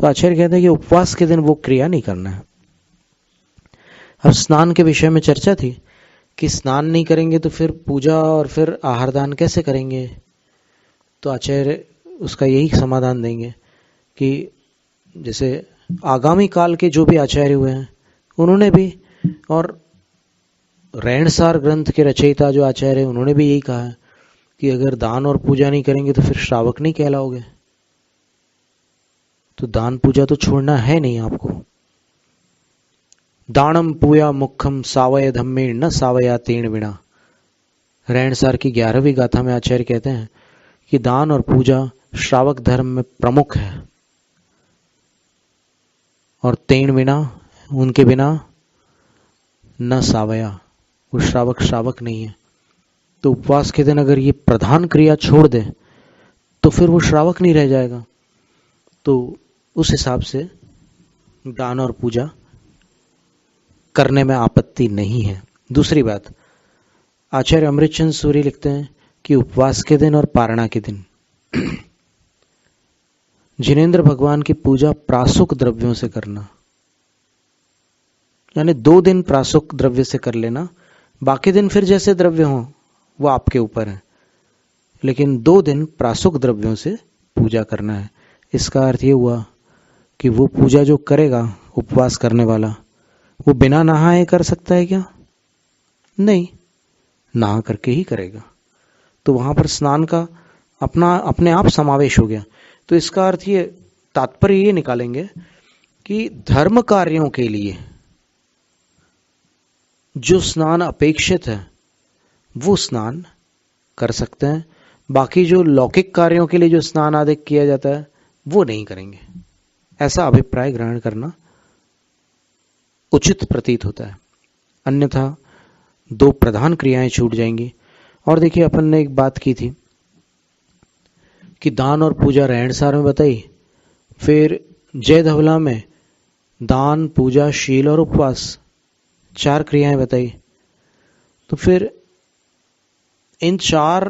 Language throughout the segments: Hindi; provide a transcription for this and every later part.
तो आचार्य कहते हैं कि उपवास के दिन वो क्रिया नहीं करना है। अब स्नान के विषय में चर्चा थी कि स्नान नहीं करेंगे तो फिर पूजा और फिर आहार दान कैसे करेंगे। तो आचार्य उसका यही समाधान देंगे कि जैसे आगामी काल के जो भी आचार्य हुए हैं उन्होंने भी, और रैणसार ग्रंथ के रचयिता जो आचार्य हैं उन्होंने भी यही कहा है कि अगर दान और पूजा नहीं करेंगे तो फिर श्रावक नहीं कहलाओगे। तो दान पूजा तो छोड़ना है नहीं आपको। दानम पूया मुखम सावय धम्मे न सावया तीर्ण विना, रैणसार की 11वीं गाथा में आचार्य कहते हैं कि दान और पूजा श्रावक धर्म में प्रमुख है, और तीर्ण विना, उनके बिना न सावया, वो श्रावक नहीं है। तो उपवास के दिन अगर ये प्रधान क्रिया छोड़ दे तो फिर वो श्रावक नहीं रह जाएगा। तो उस हिसाब से दान और पूजा करने में आपत्ति नहीं है। दूसरी बात, आचार्य अमृतचंद सूरी लिखते हैं कि उपवास के दिन और पारणा के दिन जिनेंद्र भगवान की पूजा प्रासुक द्रव्यों से करना, यानी 2 दिन प्रासुक द्रव्य से कर लेना, बाकी दिन फिर जैसे द्रव्य हो वो आपके ऊपर है, लेकिन 2 दिन प्रासुक द्रव्यों से पूजा करना है। इसका अर्थ ये हुआ कि वो पूजा जो करेगा उपवास करने वाला, वो बिना नहाए कर सकता है क्या? नहीं, नहा करके ही करेगा। तो वहां पर स्नान का अपने आप समावेश हो गया। तो इसका अर्थ ये, तात्पर्य ये निकालेंगे कि धर्म कार्यों के लिए जो स्नान अपेक्षित है वो स्नान कर सकते हैं, बाकी जो लौकिक कार्यों के लिए जो स्नान आदि किया जाता है वो नहीं करेंगे। ऐसा अभिप्राय ग्रहण करना उचित प्रतीत होता है, अन्यथा 2 प्रधान क्रियाएं छूट जाएंगी। और देखिए, अपन ने एक बात की थी कि दान और पूजा रहणसार में बताई, फिर जय धवला में दान, पूजा, शील और उपवास 4 क्रियाएं बताई। तो फिर इन 4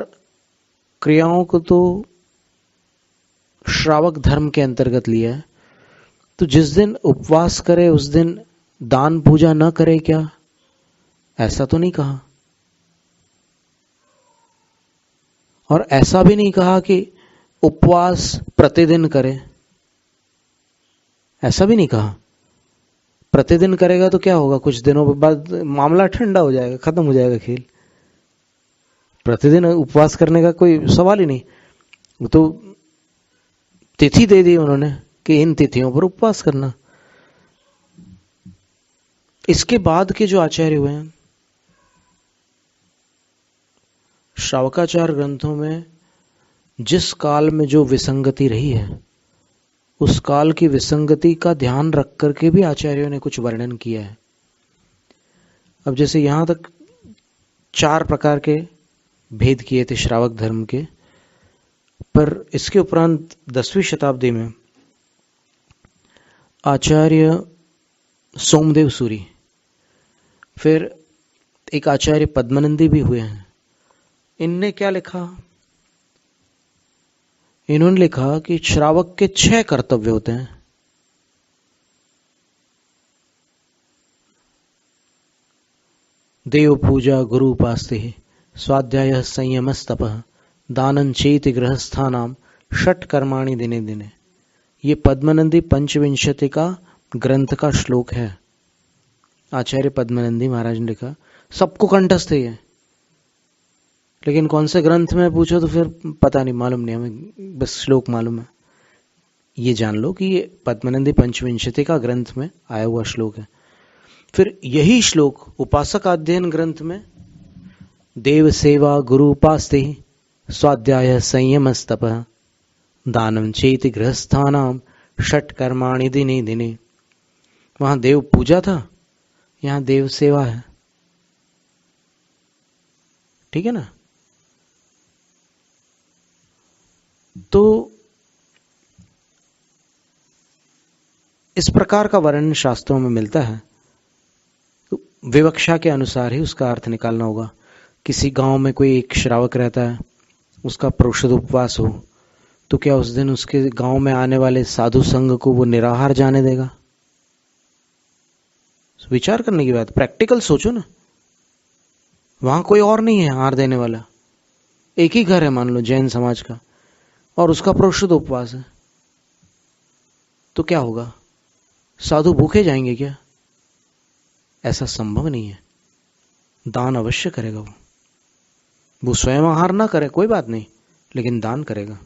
क्रियाओं को तो श्रावक धर्म के अंतर्गत लिया है। तो जिस दिन उपवास करे उस दिन दान पूजा न करे क्या? ऐसा तो नहीं कहा। और ऐसा भी नहीं कहा कि उपवास प्रतिदिन करे, ऐसा भी नहीं कहा। प्रतिदिन करेगा तो क्या होगा, कुछ दिनों बाद मामला ठंडा हो जाएगा, खत्म हो जाएगा खेल। प्रतिदिन उपवास करने का कोई सवाल ही नहीं। वो तो तिथि दे दी उन्होंने कि इन तिथियों पर उपवास करना। इसके बाद के जो आचार्य हुए हैं, श्रावकाचार ग्रंथों में जिस काल में जो विसंगति रही है उस काल की विसंगति का ध्यान रख करके भी आचार्यों ने कुछ वर्णन किया है। अब जैसे यहां तक 4 प्रकार के भेद किए थे श्रावक धर्म के, पर इसके उपरांत 10वीं शताब्दी में आचार्य सोमदेव सूरी, फिर एक आचार्य पद्मनंदी भी हुए हैं। इनने क्या लिखा? इन्होंने लिखा कि श्रावक के 6 कर्तव्य होते हैं। देव पूजा, गुरु उपास्ते, स्वाध्याय संयमस्तपः, दानं चेति गृहस्थानाम, षट कर्माणि दिने दिने। ये पद्मनंदी पंचविंशति का ग्रंथ का श्लोक है। आचार्य पद्मनंदी महाराज ने लिखा, सबको कंठस्थ है, लेकिन कौन से ग्रंथ में पूछो तो फिर पता नहीं, मालूम नहीं हमें, बस श्लोक मालूम है। ये जान लो कि ये पद्मनंदी पंचविंशति का ग्रंथ में आया हुआ श्लोक है। फिर यही श्लोक उपासक अध्ययन ग्रंथ में देव सेवा, गुरु उपास्ते, स्वाध्याय संयमस्तपः, दानं चेति गृहस्थानाम, षट कर्माणि दिने दिने। वहां देव पूजा था, यहां देव सेवा है। ठीक है ना? तो इस प्रकार का वर्णन शास्त्रों में मिलता है। तो विवक्षा के अनुसार ही उसका अर्थ निकालना होगा। किसी गांव में कोई एक श्रावक रहता है, उसका प्रोषद उपवास हो, तो क्या उस दिन उसके गांव में आने वाले साधु संघ को वो निराहार जाने देगा? विचार करने की बात, प्रैक्टिकल सोचो ना। वहां कोई और नहीं है आहार देने वाला, एक ही घर है मान लो जैन समाज का, और उसका प्रोषित उपवास है, तो क्या होगा? साधु भूखे जाएंगे क्या? ऐसा संभव नहीं है। दान अवश्य करेगा वो स्वयं आहार ना करे कोई बात नहीं, लेकिन दान करेगा।